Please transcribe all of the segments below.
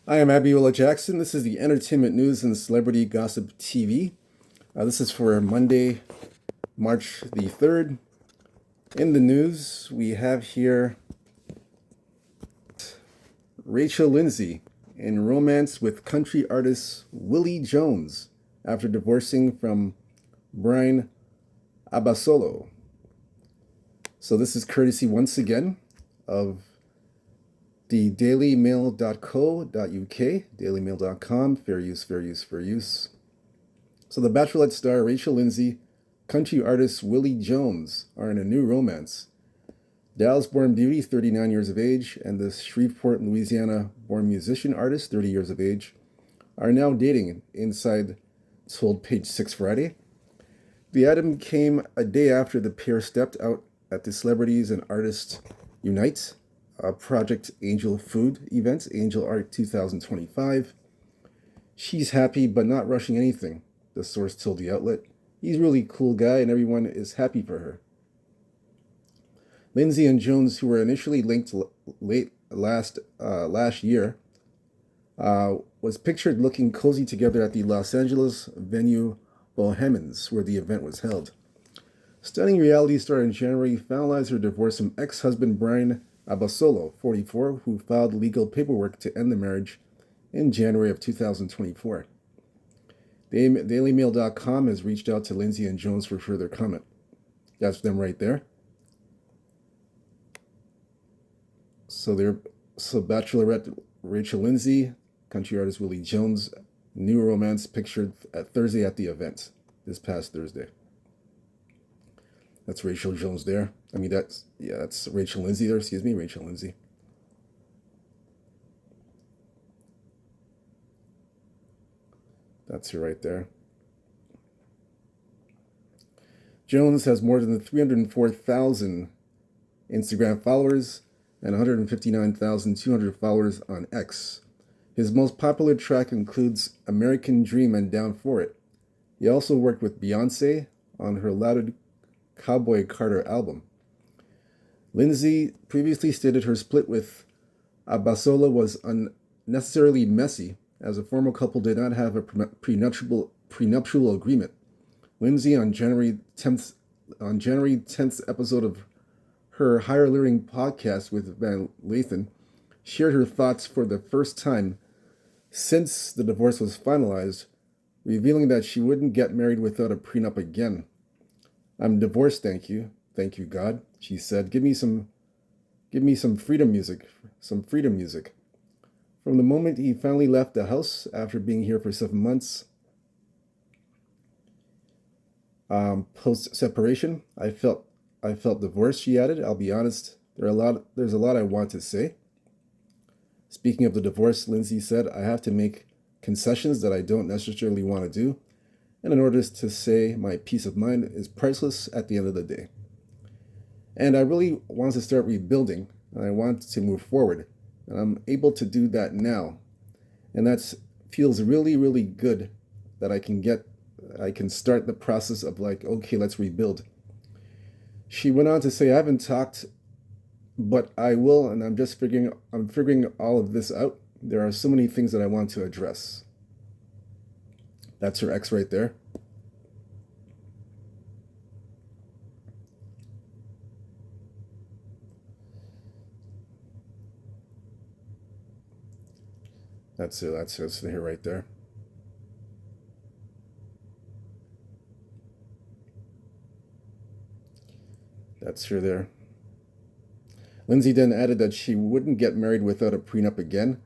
I am Abiola Jackson. This is the Entertainment News and Celebrity Gossip TV. This is for Monday, March the 3rd. In the news, we have here Rachel Lindsay in romance with country artist Willie Jones after divorcing from Brian Abasolo. So this is courtesy once again of the dailymail.co.uk, dailymail.com, fair use, fair use, fair use. So the Bachelorette star Rachel Lindsay, country artist Willie Jones are in a new romance. Dallas-born beauty, 39 years of age, and the Shreveport, Louisiana-born musician artist, 30 years of age, are now dating, Inside told Page 6 Friday. The item came a day after the pair stepped out at the Celebrities and Artists Unite, a Project Angel Food event, Angel Art 2025. She's happy but not rushing anything, the source told the outlet. He's a really cool guy and everyone is happy for her. Lindsay and Jones, who were initially linked late last year, was pictured looking cozy together at the Los Angeles venue Bohemians, where the event was held. Stunning reality star in January finalized her divorce from ex-husband Brian Abasolo, 44, who filed legal paperwork to end the marriage in January of 2024. DailyMail.com has reached out to Lindsay and Jones for further comment. That's them right there. So Bachelorette Rachel Lindsay, country artist Willie Jones, new romance pictured at Thursday at the event, this past Thursday. That's Rachel Jones there. That's Rachel Lindsay there, Rachel Lindsay. That's her right there. Jones has more than 304,000 Instagram followers and 159,200 followers on X. His most popular track includes American Dream and Down For It. He also worked with Beyonce on her lauded Cowboy Carter album. Lindsay previously stated her split with Abasola was unnecessarily messy, as the former couple did not have a prenuptial agreement. Lindsay, on January 10th episode of her Higher Learning podcast with Van Lathan, shared her thoughts for the first time since the divorce was finalized, revealing that she wouldn't get married without a prenup again. I'm divorced, thank you. Thank you, God, she said. Give me some freedom music. From the moment he finally left the house after being here for 7 months, post-separation, I felt divorced, she added. I'll be honest, there's a lot I want to say. Speaking of the divorce, Lindsay said, I have to make concessions that I don't necessarily want to do, and in order to say my peace of mind is priceless at the end of the day. And I really want to start rebuilding, and I want to move forward, and I'm able to do that now. And that feels really, really good that I can start the process of okay, let's rebuild. She went on to say, I haven't talked, but I will, and I'm figuring all of this out. There are so many things that I want to address. That's her ex right there. That's her right there. That's her there. Lindsay then added that she wouldn't get married without a prenup again,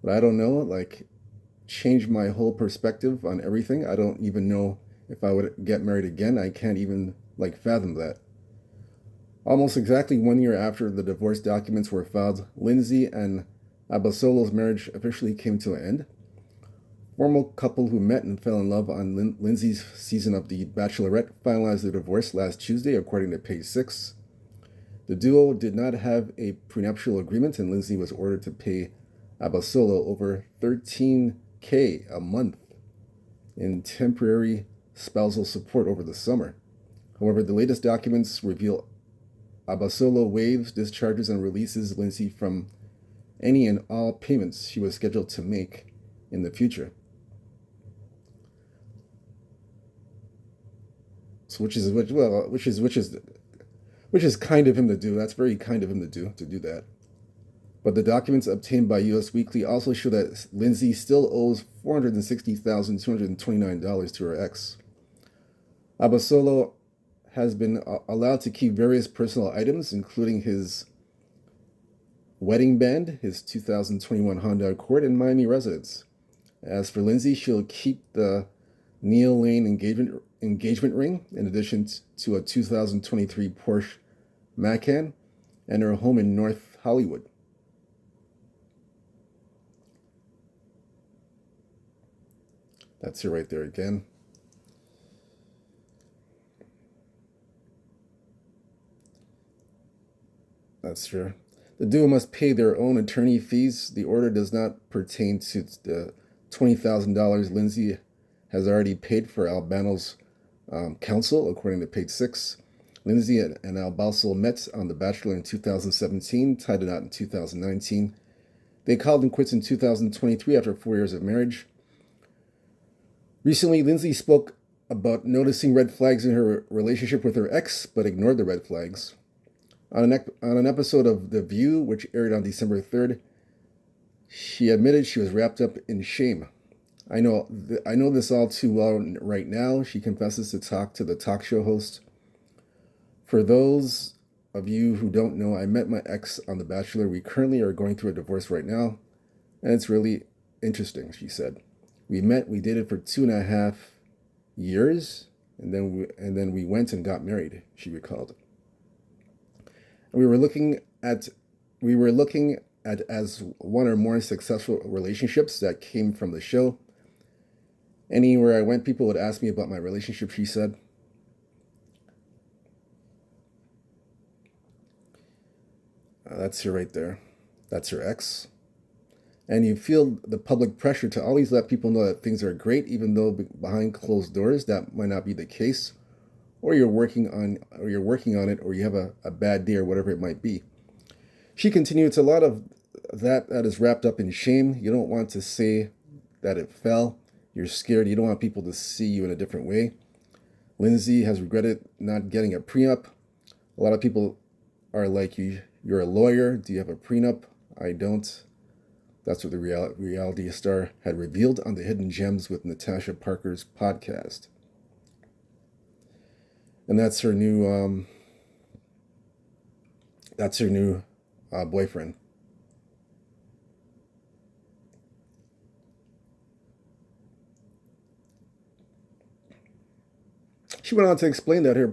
but I don't know, changed my whole perspective on everything. I don't even know if I would get married again. I can't even fathom that. Almost exactly 1 year after the divorce documents were filed, Lindsay and Abasolo's marriage officially came to an end. Former couple who met and fell in love on Lindsay's season of The Bachelorette finalized their divorce last Tuesday, according to Page 6. The duo did not have a prenuptial agreement, and Lindsay was ordered to pay Abasolo over $13,000 a month in temporary spousal support over the summer. However, the latest documents reveal Abasolo waives, discharges, and releases Lindsay from any and all payments she was scheduled to make in the future. So which is kind of him to do. That's very kind of him to do that. But the documents obtained by U.S. Weekly also show that Lindsay still owes $460,229 to her ex. Abasolo has been allowed to keep various personal items, including his wedding band, his 2021 Honda Accord, and Miami residence. As for Lindsay, she'll keep the Neil Lane engagement ring, in addition to a 2023 Porsche Macan, and her home in North Hollywood. That's her right there again. That's her. The duo must pay their own attorney fees. The order does not pertain to the $20,000 Lindsay has already paid for Albano's counsel, according to page 6. Lindsay and Albasol met on The Bachelor in 2017, tied it out in 2019. They called it quits in 2023 after 4 years of marriage. Recently, Lindsay spoke about noticing red flags in her relationship with her ex, but ignored the red flags. On an episode of The View, which aired on December 3rd, she admitted she was wrapped up in shame. I know this all too well right now, she confesses to the talk show host. For those of you who don't know, I met my ex on The Bachelor. We currently are going through a divorce right now, and it's really interesting, she said. We dated for 2.5 years, and then we went and got married, she recalled. And we were looking at as one or more successful relationships that came from the show. Anywhere I went, people would ask me about my relationship, she said. That's her right there. That's her ex. And you feel the public pressure to always let people know that things are great, even though behind closed doors that might not be the case, or you're working on it, or you have a bad day, or whatever it might be. She continued, it's a lot of that is wrapped up in shame. You don't want to say that it fell. You're scared. You don't want people to see you in a different way. Lindsay has regretted not getting a prenup. A lot of people are like, you're a lawyer. Do you have a prenup? I don't. That's what the reality star had revealed on the Hidden Gems with Natasha Parker's podcast. And that's her new boyfriend. She went on to explain that her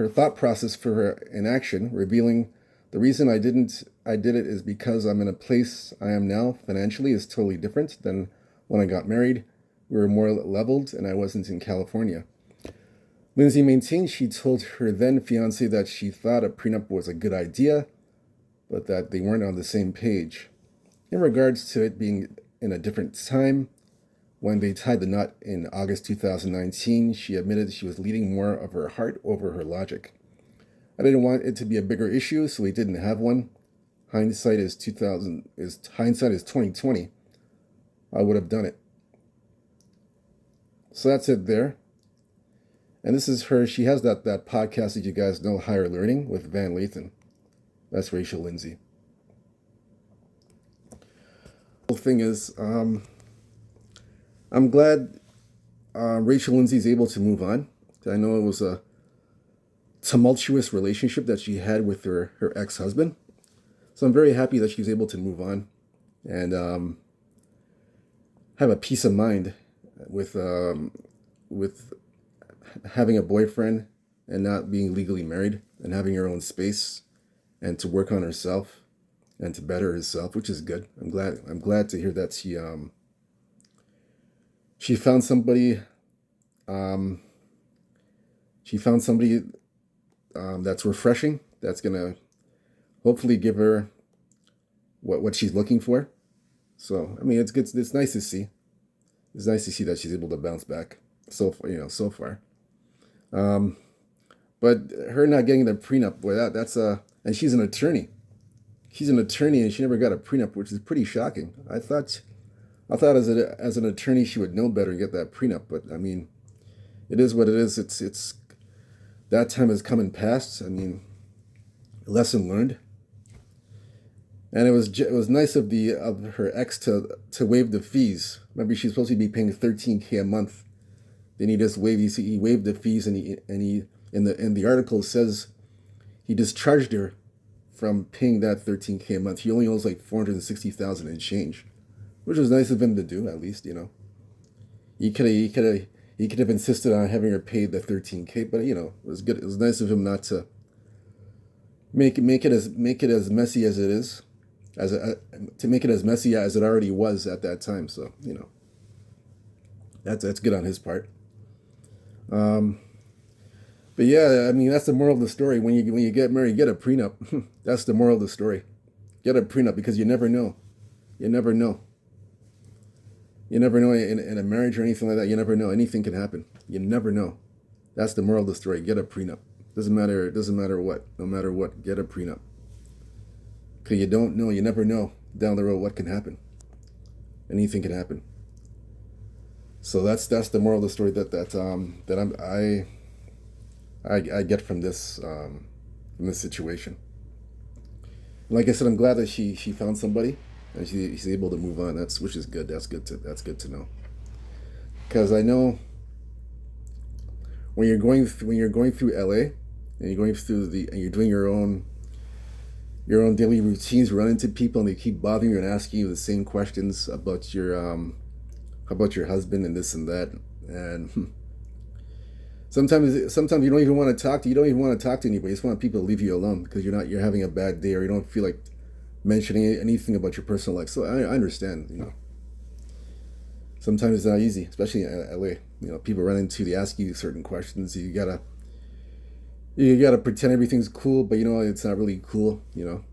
thought process for her inaction, revealing the reason I did it is because I'm in a place I am now financially is totally different than when I got married. We were more leveled and I wasn't in California. Lindsay maintained she told her then fiance that she thought a prenup was a good idea, but that they weren't on the same page. In regards to it being in a different time, when they tied the knot in August 2019, she admitted she was leading more of her heart over her logic. I didn't want it to be a bigger issue, so we didn't have one. Hindsight is 2020. I would have done it. So that's it there. And this is her. She has that podcast that you guys know, Higher Learning, with Van Lathan. That's Rachel Lindsay. The thing is, I'm glad Rachel Lindsay's able to move on. I know it was a tumultuous relationship that she had with her ex-husband. So I'm very happy that she's able to move on and have a peace of mind with having a boyfriend and not being legally married and having her own space and to work on herself and to better herself, which is good. I'm glad to hear that she found somebody that's refreshing, that's gonna hopefully give her what she's looking for. So I mean, it's good. It's nice to see. It's nice to see that she's able to bounce back so far. But her not getting the prenup, boy, that's and she's an attorney. she's an attorney and she never got a prenup, which is pretty shocking. I thought as an attorney she would know better and get that prenup, but I mean, it is what it is. It's that time has come and passed. I mean, lesson learned. And it was nice of her ex to waive the fees. Remember, she's supposed to be paying $13K a month. Then he just he waived the fees, and he in the article says he discharged her from paying that $13K a month. He only owes like $460,000 and change, which was nice of him to do. At least, you know, he could have insisted on having her pay the $13K, but you know, it was good. It was nice of him not to make it as messy as it is, to make it as messy as it already was at that time. So you know, that's good on his part. But yeah, I mean, that's the moral of the story. When you get married, get a prenup. That's the moral of the story. Get a prenup because you never know. You never know. You never know in a marriage or anything like that. You never know. Anything can happen. You never know. That's the moral of the story. Get a prenup. Doesn't matter. It doesn't matter what. No matter what, get a prenup. Because you don't know. You never know down the road what can happen. Anything can happen. So that's the moral of the story that I get from this situation. And like I said, I'm glad that she found somebody and she's able to move on. Which is good. That's good to know. Because I know when you're going through LA and you're going through and you're doing your own daily routines, run into people and they keep bothering you and asking you the same questions about your husband and this and that, and sometimes you don't even want to talk to anybody. You just want people to leave you alone because you're having a bad day or you don't feel like mentioning anything about your personal life. So I understand, you know. Sometimes it's not easy, especially in LA. You know, people run into, they ask you certain questions. You gotta pretend everything's cool, but you know it's not really cool. You know,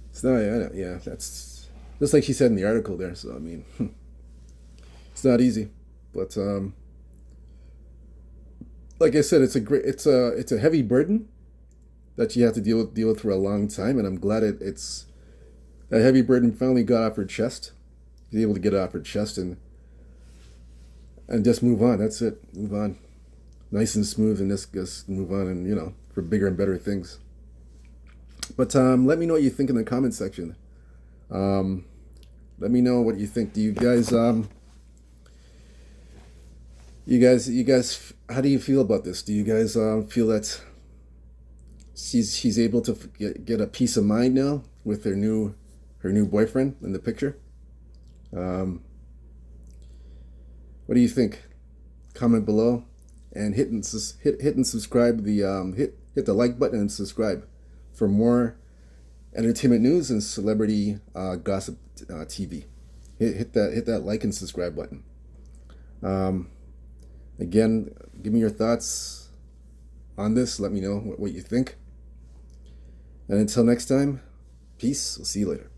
it's not. Yeah, that's just like she said in the article there. So I mean, it's not easy, but like I said, it's a heavy burden that you have to deal with for a long time, and I'm glad it's that heavy burden finally got off her chest. Be able to get it off her chest and just move on. That's it. Move on, nice and smooth, and just move on, and you know, for bigger and better things. But let me know what you think in the comment section. Let me know what you think. Do you guys how do you feel about this? Do you guys feel that she's able to get a peace of mind now with her new boyfriend in the picture? What do you think? Comment below and hit and subscribe. Hit the like button and subscribe for more entertainment news and celebrity gossip TV. Hit that like and subscribe button. Again, give me your thoughts on this. Let me know what you think. And until next time, peace. We'll see you later.